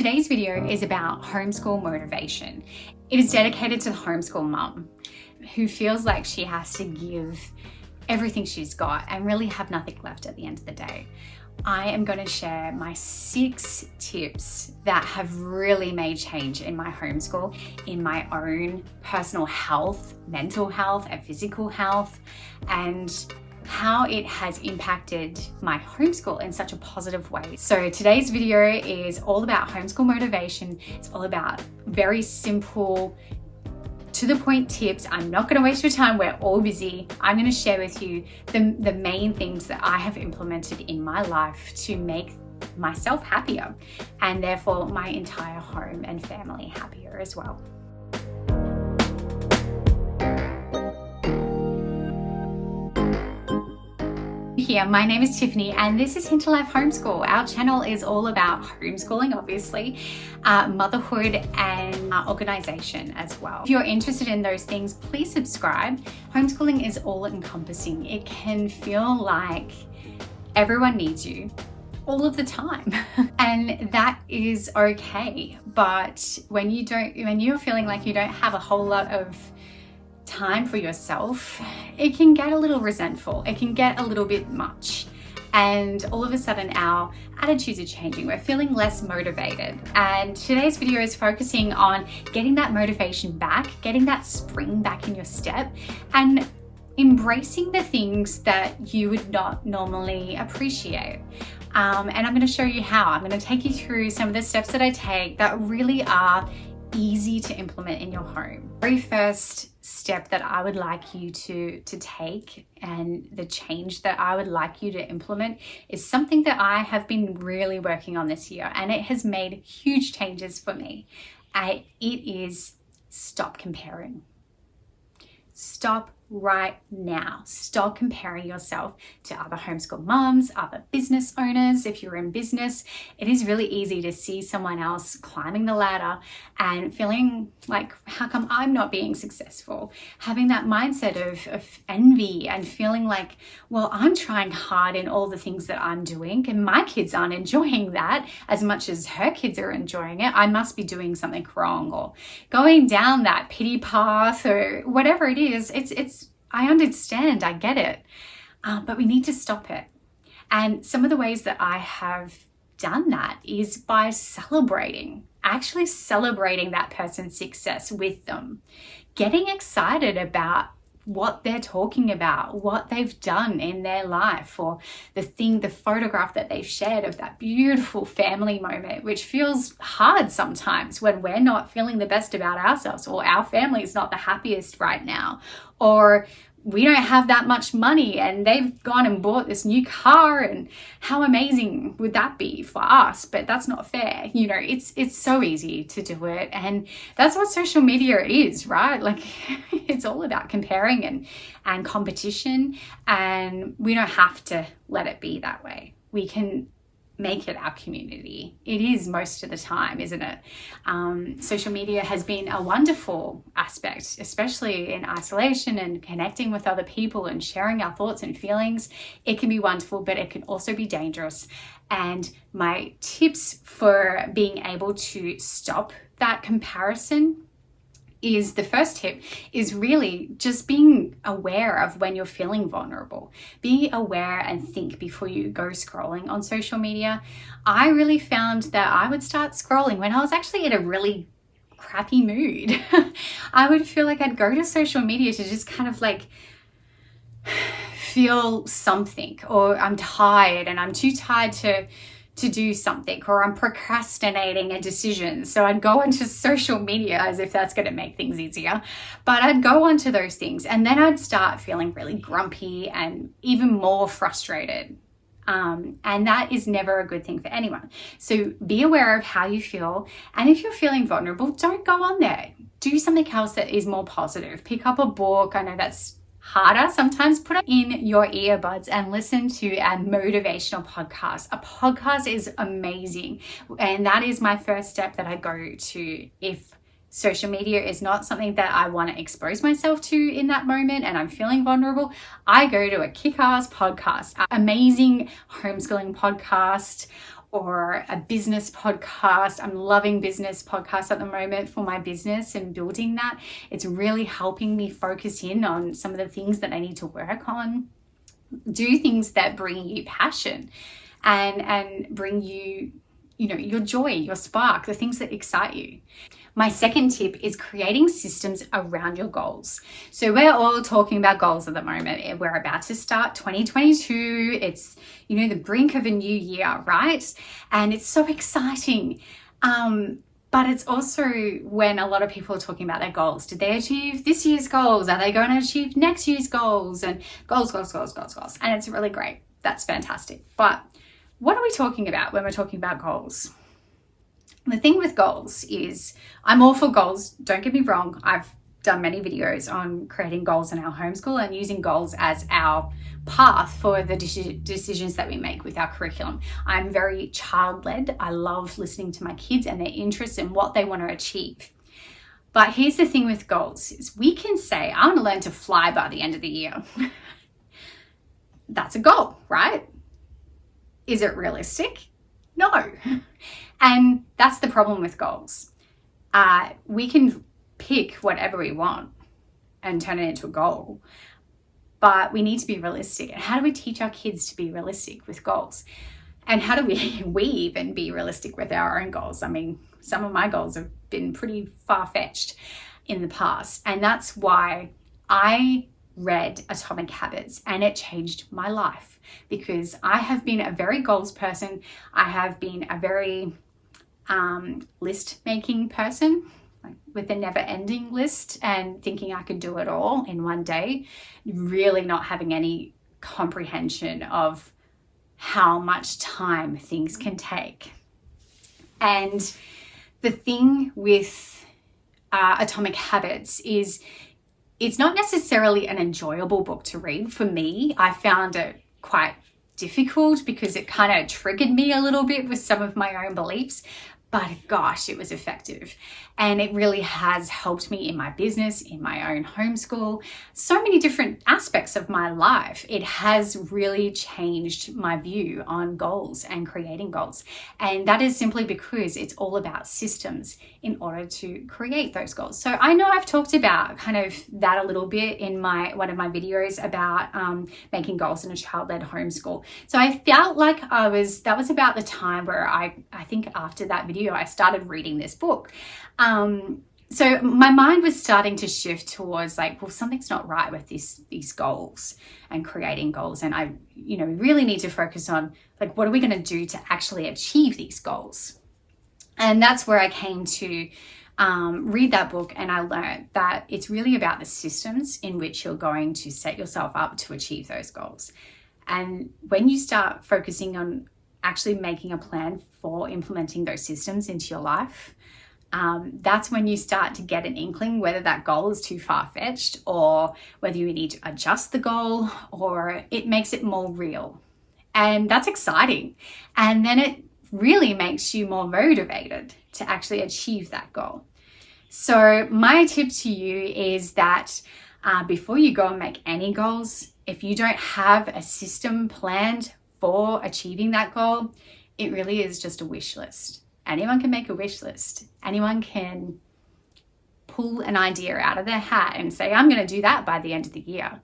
Today's video is about homeschool motivation. It is dedicated to the homeschool mum who feels like she has to give everything she's got and really have nothing left at the end of the day. I am going to share my 6 tips that have really made change in my homeschool, in my own personal health, mental health, and physical health, and how it has impacted my homeschool in such a positive way. So today's video is all about homeschool motivation. It's all about very simple, to the point tips. I'm not going to waste your time. We're all busy. I'm going to share with you the main things that I have implemented in my life to make myself happier and therefore my entire home and family happier as well. Here, my name is Tiffany and this is Hint to Life Homeschool. Our channel is all about homeschooling, obviously, motherhood and organization as well. If you're interested in those things, please subscribe. Homeschooling is all encompassing. It can feel like everyone needs you all of the time and that is okay. But when you're feeling like you don't have a whole lot of time for yourself, it can get a little resentful. It can get a little bit much. And all of a sudden our attitudes are changing. We're feeling less motivated. And today's video is focusing on getting that motivation back, getting that spring back in your step, and embracing the things that you would not normally appreciate. And I'm going to show you how. I'm going to take you through some of the steps that I take that really are easy to implement in your home. Very first step that I would like you to take, and the change that I would like you to implement, is something that I have been really working on this year, and it has made huge changes for me. It is stop comparing. Stop right now. Stop comparing yourself to other homeschool mums, other business owners. If you're in business, it is really easy to see someone else climbing the ladder and feeling like, how come I'm not being successful? Having that mindset of envy and feeling like, well, I'm trying hard in all the things that I'm doing and my kids aren't enjoying that as much as her kids are enjoying it. I must be doing something wrong, or going down that pity path or whatever it is. I understand, I get it, but we need to stop it. And some of the ways that I have done that is by actually celebrating that person's success with them, getting excited about what they're talking about, what they've done in their life, or the photograph that they've shared of that beautiful family moment, which feels hard sometimes when we're not feeling the best about ourselves, or our family is not the happiest right now, or we don't have that much money and they've gone and bought this new car, and how amazing would that be for us? But that's not fair. You know, it's so easy to do it, and that's what social media is, right? Like it's all about comparing and competition, and we don't have to let it be that way. We can make it our community. It is most of the time, isn't it? Social media has been a wonderful aspect, especially in isolation and connecting with other people and sharing our thoughts and feelings. It can be wonderful, but it can also be dangerous. And my tips for being able to stop that comparison is, the first tip is really just being aware of when you're feeling vulnerable. Be aware and think before you go scrolling on social media. I really found that I would start scrolling when I was actually in a really crappy mood. I would feel like I'd go to social media to just kind of like feel something, or I'm tired and I'm too tired to do something, or I'm procrastinating a decision. So I'd go onto social media as if that's going to make things easier. But I'd go onto those things and then I'd start feeling really grumpy and even more frustrated. And that is never a good thing for anyone. So be aware of how you feel. And if you're feeling vulnerable, don't go on there. Do something else that is more positive. Pick up a book. I know that's harder sometimes. Put it in your earbuds and listen to a motivational podcast. A podcast is amazing, and that is my first step that I go to if social media is not something that I want to expose myself to in that moment and I'm feeling vulnerable. I go to a kick-ass podcast, amazing homeschooling podcast, or a business podcast. I'm loving business podcasts at the moment for my business and building that. It's really helping me focus in on some of the things that I need to work on. Do things that bring you passion and bring you, your joy, your spark, the things that excite you. My second tip is creating systems around your goals. So we're all talking about goals at the moment. We're about to start 2022. It's, the brink of a new year, right? And it's so exciting. But it's also when a lot of people are talking about their goals. Did they achieve this year's goals? Are they going to achieve next year's goals? And goals. And it's really great. That's fantastic. But what are we talking about when we're talking about goals? The thing with goals is I'm all for goals. Don't get me wrong. I've done many videos on creating goals in our homeschool and using goals as our path for the decisions that we make with our curriculum. I'm very child-led. I love listening to my kids and their interests and what they want to achieve. But here's the thing with goals is we can say, I want to learn to fly by the end of the year. That's a goal, right? Is it realistic? No. And that's the problem with goals. We can pick whatever we want and turn it into a goal, but we need to be realistic. And how do we teach our kids to be realistic with goals? And how do we even be realistic with our own goals? I mean, some of my goals have been pretty far-fetched in the past. And that's why I read Atomic Habits and it changed my life, because I have been a very goals person. I have been a very list making person, like with a never ending list and thinking I could do it all in one day, really not having any comprehension of how much time things can take. And the thing with Atomic Habits is it's not necessarily an enjoyable book to read. For me, I found it quite difficult because it kind of triggered me a little bit with some of my own beliefs. But gosh, it was effective. And it really has helped me in my business, in my own homeschool, so many different aspects of my life. It has really changed my view on goals and creating goals. And that is simply because it's all about systems in order to create those goals. So I know I've talked about kind of that a little bit in one of my videos about making goals in a child-led homeschool. So I felt like that was about the time where I think after that video, I started reading this book. So my mind was starting to shift towards like, well, something's not right with these goals and creating goals. And I, really need to focus on like, what are we going to do to actually achieve these goals? And that's where I came to read that book. And I learned that it's really about the systems in which you're going to set yourself up to achieve those goals. And when you start focusing on actually making a plan for implementing those systems into your life, that's when you start to get an inkling whether that goal is too far-fetched or whether you need to adjust the goal, or it makes it more real. And that's exciting. And then it really makes you more motivated to actually achieve that goal. So my tip to you is that before you go and make any goals, if you don't have a system planned for achieving that goal, it really is just a wish list. Anyone can make a wish list. Anyone can pull an idea out of their hat and say, I'm going to do that by the end of the year.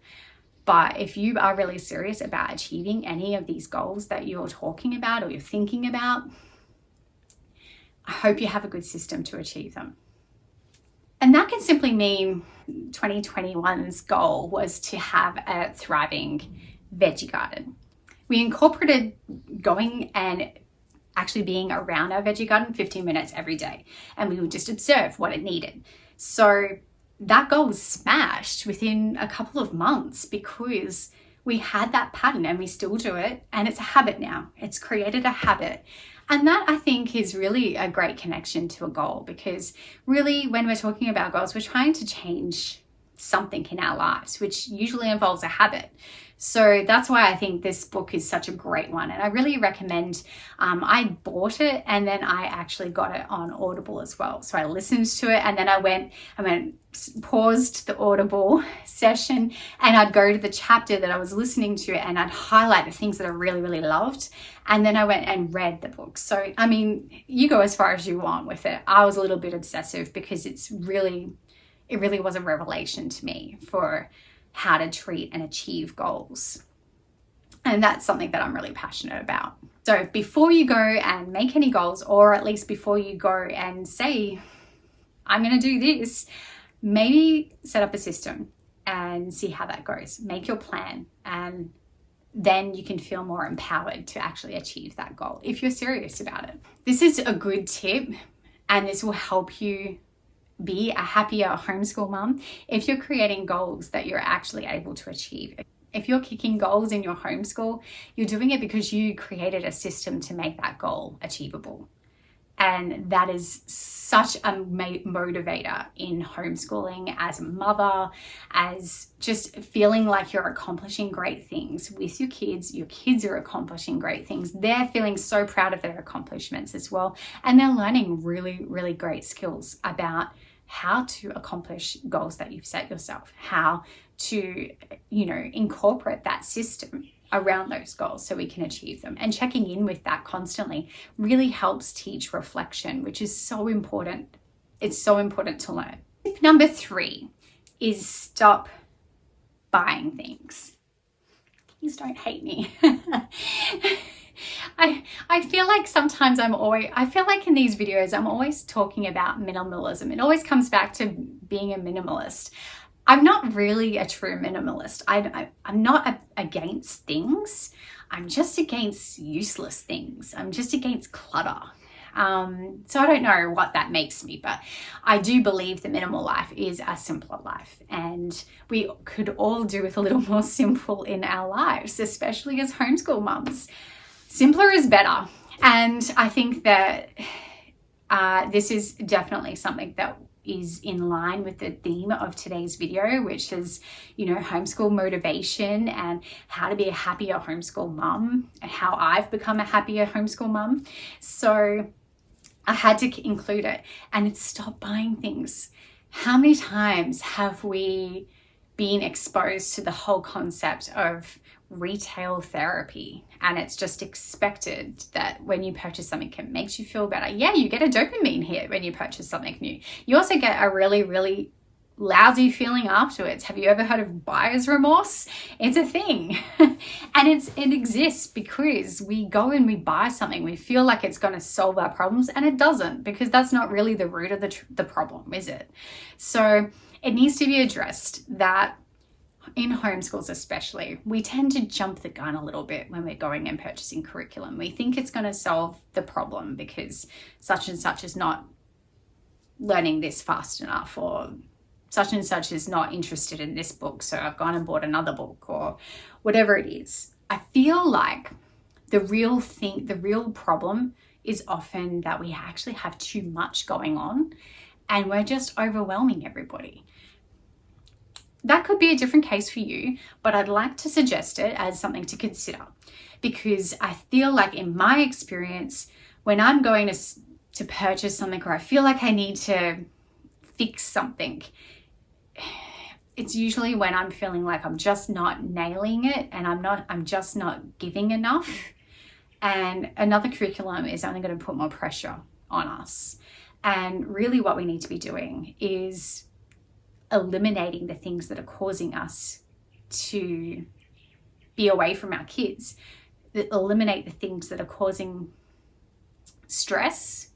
But if you are really serious about achieving any of these goals that you're talking about or you're thinking about, I hope you have a good system to achieve them. And that can simply mean 2021's goal was to have a thriving veggie garden. We incorporated going and actually being around our veggie garden 15 minutes every day, and we would just observe what it needed. So that goal was smashed within a couple of months because we had that pattern and we still do it, and it's a habit now. It's created a habit. And that, I think, is really a great connection to a goal, because really when we're talking about goals, we're trying to change something in our lives, which usually involves a habit. So that's why I think this book is such a great one. And I really recommend, I bought it and then I actually got it on Audible as well. So I listened to it and then I paused the Audible session and I'd go to the chapter that I was listening to and I'd highlight the things that I really, really loved. And then I went and read the book. So, I mean, you go as far as you want with it. I was a little bit obsessive because it really was a revelation to me for how to treat and achieve goals. And that's something that I'm really passionate about. So before you go and make any goals, or at least before you go and say, I'm going to do this, maybe set up a system and see how that goes. Make your plan, and then you can feel more empowered to actually achieve that goal if you're serious about it. This is a good tip, and this will help you be a happier homeschool mum if you're creating goals that you're actually able to achieve. If you're kicking goals in your homeschool, you're doing it because you created a system to make that goal achievable. And that is such a motivator in homeschooling as a mother, as just feeling like you're accomplishing great things with your kids. Your kids are accomplishing great things. They're feeling so proud of their accomplishments as well. And they're learning really, really great skills about how to accomplish goals that you've set yourself, how to, incorporate that system around those goals so we can achieve them. And checking in with that constantly really helps teach reflection, which is so important. It's so important to learn. Tip number 3 is stop buying things. Please don't hate me. I feel like sometimes I feel like in these videos, I'm always talking about minimalism. It always comes back to being a minimalist. I'm not really a true minimalist. I'm not against things. I'm just against useless things. I'm just against clutter. So I don't know what that makes me, but I do believe the minimal life is a simpler life, and we could all do with a little more simple in our lives, especially as homeschool mums. Simpler is better. And I think that this is definitely something that is in line with the theme of today's video, which is, homeschool motivation and how to be a happier homeschool mum, and how I've become a happier homeschool mum. So I had to include it, and it's stop buying things. How many times have we been exposed to the whole concept of retail therapy, and it's just expected that when you purchase something, it makes you feel better. Yeah, you get a dopamine hit when you purchase something new. You also get a really, really lousy feeling afterwards. Have you ever heard of buyer's remorse? It's a thing. And it exists because we go and we buy something, we feel like it's going to solve our problems, and it doesn't, because that's not really the root of the problem, is it? So it needs to be addressed that in homeschools especially, we tend to jump the gun a little bit when we're going and purchasing curriculum. We think it's going to solve the problem because such and such is not learning this fast enough, or such and such is not interested in this book, so I've gone and bought another book, or whatever it is. I feel like the real problem is often that we actually have too much going on and we're just overwhelming everybody. That could be a different case for you, but I'd like to suggest it as something to consider, because I feel like in my experience, when I'm going to purchase something, or I feel like I need to fix something, it's usually when I'm feeling like I'm just not nailing it and I'm just not giving enough. And another curriculum is only going to put more pressure on us. And really what we need to be doing is eliminating the things that are causing us to be away from our kids. Eliminate the things that are causing stress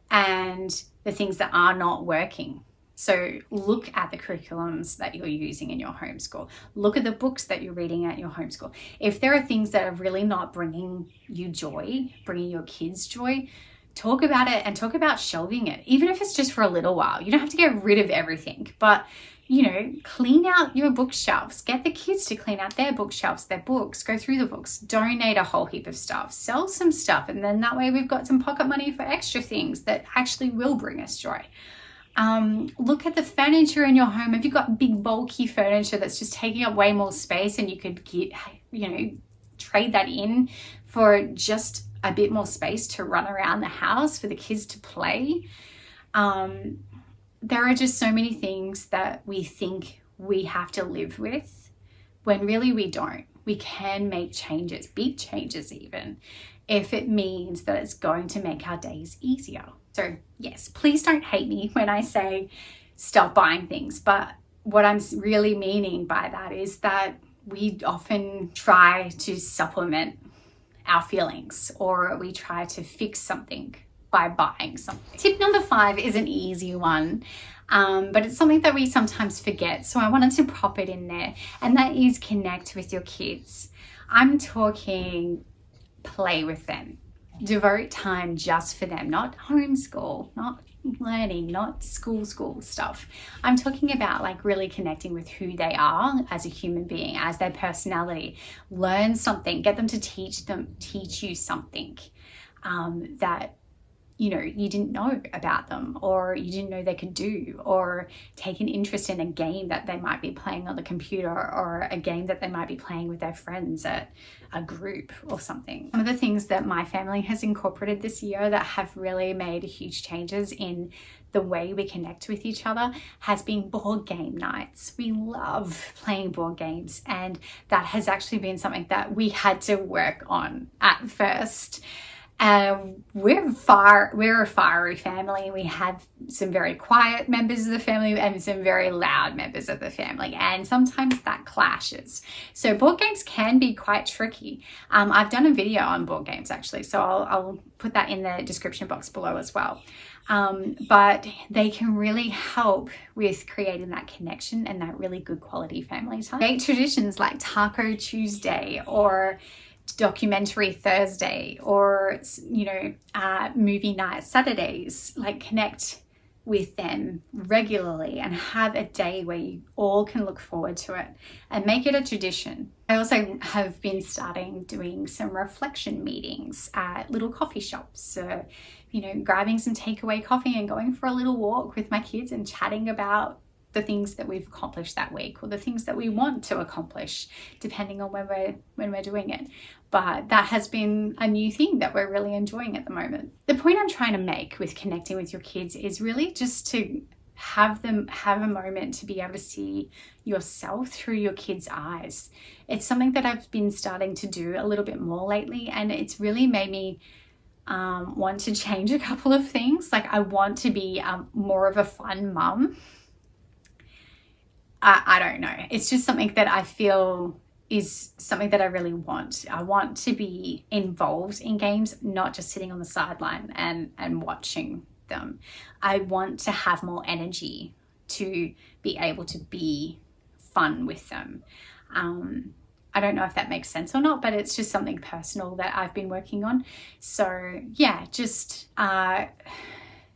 and the things that are not working. So look at the curriculums that you're using in your homeschool. Look at the books that you're reading at your homeschool. If there are things that are really not bringing you joy, bringing your kids joy, talk about it and talk about shelving it, even if it's just for a little while. You don't have to get rid of everything, but clean out your bookshelves. Get the kids to clean out their bookshelves, their books, go through the books, donate a whole heap of stuff, sell some stuff, and then that way we've got some pocket money for extra things that actually will bring us joy. Look at the furniture in your home. Have you got big bulky furniture that's just taking up way more space, and you could get, trade that in for just a bit more space to run around the house for the kids to play? There are just so many things that we think we have to live with when really we don't. We can make changes, big changes even, if it means that it's going to make our days easier. So yes, please don't hate me when I say stop buying things. But what I'm really meaning by that is that we often try to supplement our feelings, or we try to fix something by buying something. Tip number 5 is an easy one, but it's something that we sometimes forget. So I wanted to pop it in there, and that is connect with your kids. I'm talking play with them. Devote time just for them, not homeschool, not learning, not school stuff. I'm talking about like really connecting with who they are as a human being, as their personality. Learn something, get them to teach you something that you didn't know about them, or you didn't know they could do, or take an interest in a game that they might be playing on the computer, or a game that they might be playing with their friends at a group or something. One of the things that my family has incorporated this year that have really made huge changes in the way we connect with each other has been board game nights. We love playing board games, and that has actually been something that we had to work on at first. We're a fiery family. We have some very quiet members of the family and some very loud members of the family, and sometimes that clashes. So board games can be quite tricky. I've done a video on board games actually, so I'll put that in the description box below as well. But they can really help with creating that connection and that really good quality family time. Make traditions like Taco Tuesday, or documentary Thursday, or movie night Saturdays. Like, connect with them regularly and have a day where you all can look forward to it and make it a tradition. I also have been starting doing some reflection meetings at little coffee shops, grabbing some takeaway coffee and going for a little walk with my kids and chatting about the things that we've accomplished that week, or the things that we want to accomplish, depending on when we're doing it. But that has been a new thing that we're really enjoying at the moment. The point I'm trying to make with connecting with your kids is really just to have them have a moment to be able to see yourself through your kids' eyes. It's something that I've been starting to do a little bit more lately, and it's really made me want to change a couple of things. Like, I want to be more of a fun mum. I don't know. It's just something that I feel is something that I really want. I want to be involved in games, not just sitting on the sideline and watching them. I want to have more energy to be able to be fun with them. I don't know if that makes sense or not, but it's just something personal that I've been working on. So yeah, just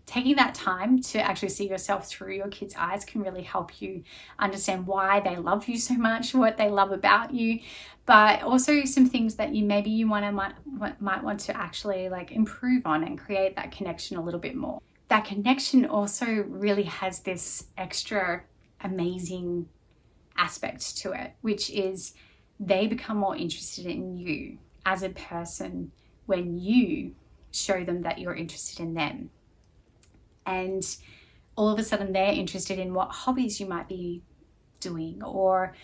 taking that time to actually see yourself through your kids' eyes can really help you understand why they love you so much, what they love about you, but also some things that you might want to actually like improve on and create that connection a little bit more. That connection also really has this extra amazing aspect to it, which is they become more interested in you as a person when you show them that you're interested in them. And all of a sudden they're interested in what hobbies you might be doing, or,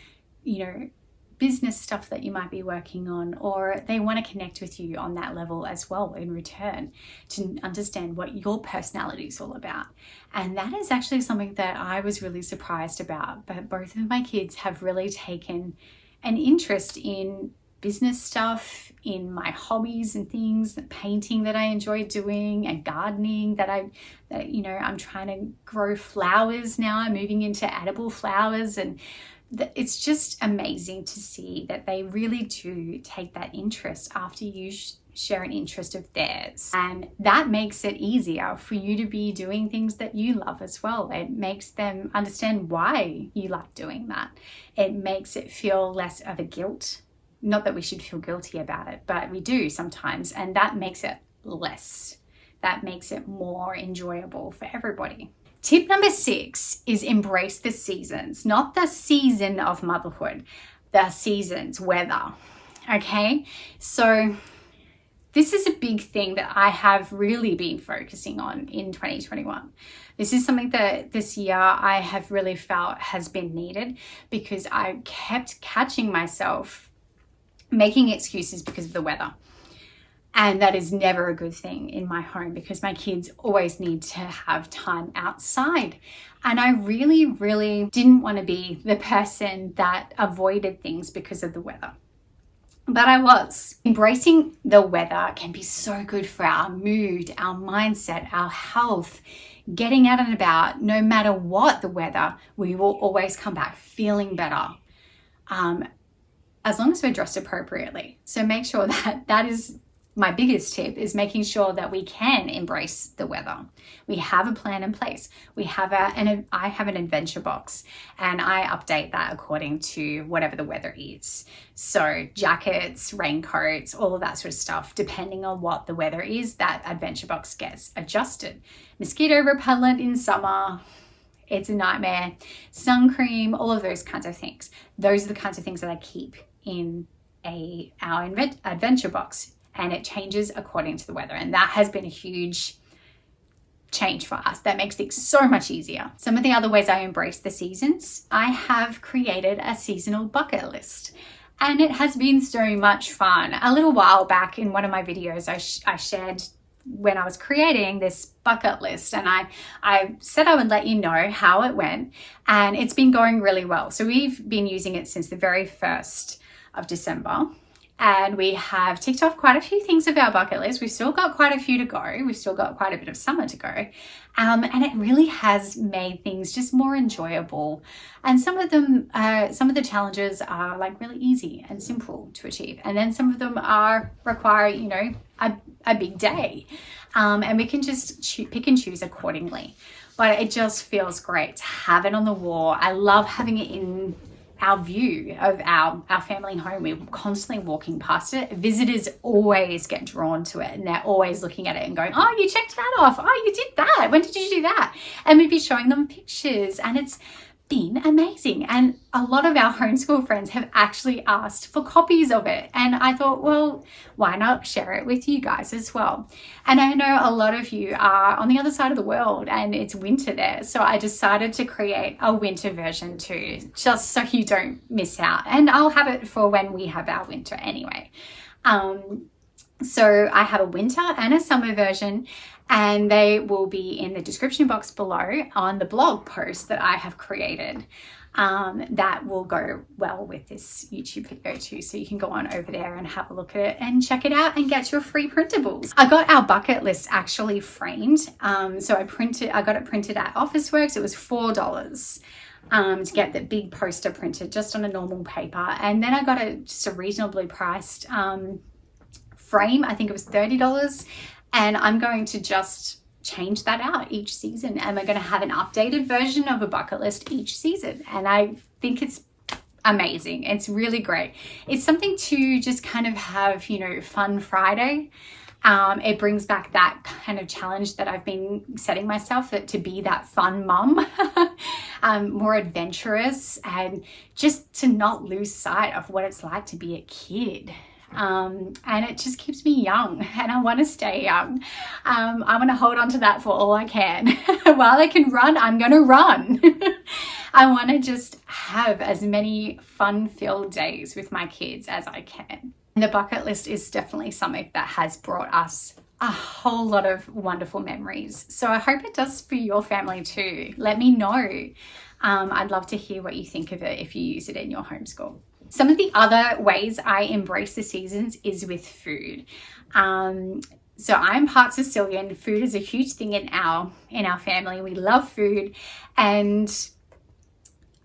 business stuff that you might be working on, or they want to connect with you on that level as well in return, to understand what your personality is all about. And that is actually something that I was really surprised about. But both of my kids have really taken an interest in business stuff, in my hobbies and things, painting that I enjoy doing, and gardening that I'm trying to grow flowers now. I'm moving into edible flowers, and it's just amazing to see that they really do take that interest after you share an interest of theirs. And that makes it easier for you to be doing things that you love as well. It makes them understand why you like doing that. It makes it feel less of a guilt. Not that we should feel guilty about it, but we do sometimes, and that makes it less. That makes it more enjoyable for everybody. Tip number 6 is embrace the seasons, not the season of motherhood, the seasons, weather. Okay, so this is a big thing that I have really been focusing on in 2021. This is something that this year I have really felt has been needed, because I kept catching myself making excuses because of the weather. And that is never a good thing in my home, because my kids always need to have time outside. And I really, really didn't want to be the person that avoided things because of the weather. But I was. Embracing the weather can be so good for our mood, our mindset, our health. Getting out and about, no matter what the weather, we will always come back feeling better. As long as we're dressed appropriately. So make sure that is my biggest tip, is making sure that we can embrace the weather. We have a plan in place. I have an adventure box, and I update that according to whatever the weather is. So jackets, raincoats, all of that sort of stuff, depending on what the weather is, that adventure box gets adjusted. Mosquito repellent in summer, it's a nightmare. Sun cream, all of those kinds of things. Those are the kinds of things that I keep in our adventure box. And it changes according to the weather. And that has been a huge change for us. That makes things so much easier. Some of the other ways I embrace the seasons, I have created a seasonal bucket list. And it has been so much fun. A little while back in one of my videos, I shared when I was creating this bucket list, and I said I would let you know how it went. And it's been going really well. So we've been using it since the very 1st of December. And we have ticked off quite a few things of our bucket list. We've still got quite a few to go. We've still got quite a bit of summer to go. And it really has made things just more enjoyable. And some of the challenges are like really easy and simple to achieve. And then some of them require, a big day. And we can just pick and choose accordingly. But it just feels great to have it on the wall. I love having it in our view of our family home. We're constantly walking past it. Visitors always get drawn to it, and they're always looking at it and going, oh, you checked that off. Oh, you did that. When did you do that? And we'd be showing them pictures, and it's been amazing. And a lot of our homeschool friends have actually asked for copies of it. And I thought, well, why not share it with you guys as well? And I know a lot of you are on the other side of the world and it's winter there. So I decided to create a winter version too, just so you don't miss out. And I'll have it for when we have our winter anyway. So I have a winter and a summer version, and they will be in the description box below on the blog post that I have created. That will go well with this YouTube video too. So you can go on over there and have a look at it and check it out and get your free printables. I got our bucket list actually framed. So I got it printed at Officeworks. It was $4. To get the big poster printed just on a normal paper. And then I got just a reasonably priced frame. I think it was $30. And I'm going to just change that out each season. And we're going to have an updated version of a bucket list each season. And I think it's amazing. It's really great. It's something to just kind of have, fun Friday. It brings back that kind of challenge that I've been setting myself to be that fun mum, more adventurous, and just to not lose sight of what it's like to be a kid. And it just keeps me young, and I want to stay young. I want to hold on to that for all I can. While I can run, I'm going to run. I want to just have as many fun-filled days with my kids as I can. The bucket list is definitely something that has brought us a whole lot of wonderful memories. So I hope it does for your family too. Let me know. I'd love to hear what you think of it if you use it in your homeschool. Some of the other ways I embrace the seasons is with food. So I'm part Sicilian. Food is a huge thing in our family. We love food, and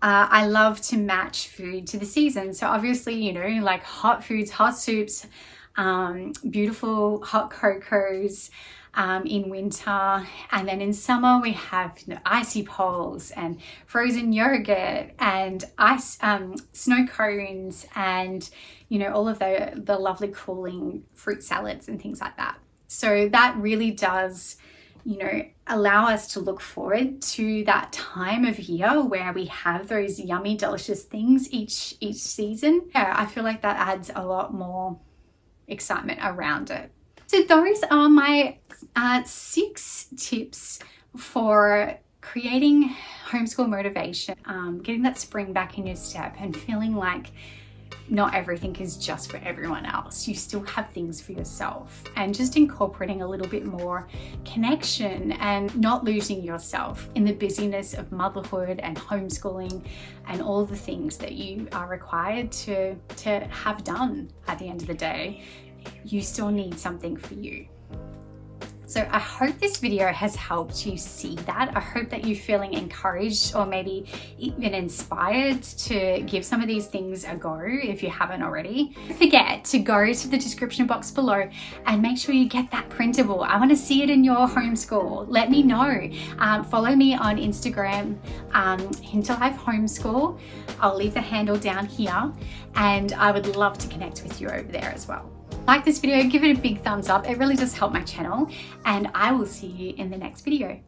I love to match food to the season. So obviously, like hot foods, hot soups, beautiful hot cocos in winter. And then in summer, we have icy poles and frozen yogurt and snow cones and, all of the lovely cooling fruit salads and things like that. So that really does allow us to look forward to that time of year where we have those yummy, delicious things each season. Yeah, I feel like that adds a lot more excitement around it. So those are my 6 tips for creating homeschool motivation, getting that spring back in your step and feeling like not everything is just for everyone else. You still have things for yourself, and just incorporating a little bit more connection and not losing yourself in the busyness of motherhood and homeschooling and all the things that you are required to have done at the end of the day. You still need something for you. So I hope this video has helped you see that. I hope that you're feeling encouraged or maybe even inspired to give some of these things a go if you haven't already. Don't forget to go to the description box below and make sure you get that printable. I want to see it in your homeschool. Let me know. Follow me on Instagram, Hinterlife Homeschool. I'll leave the handle down here, and I would love to connect with you over there as well. Like this video, give it a big thumbs up. It really does help my channel, and I will see you in the next video.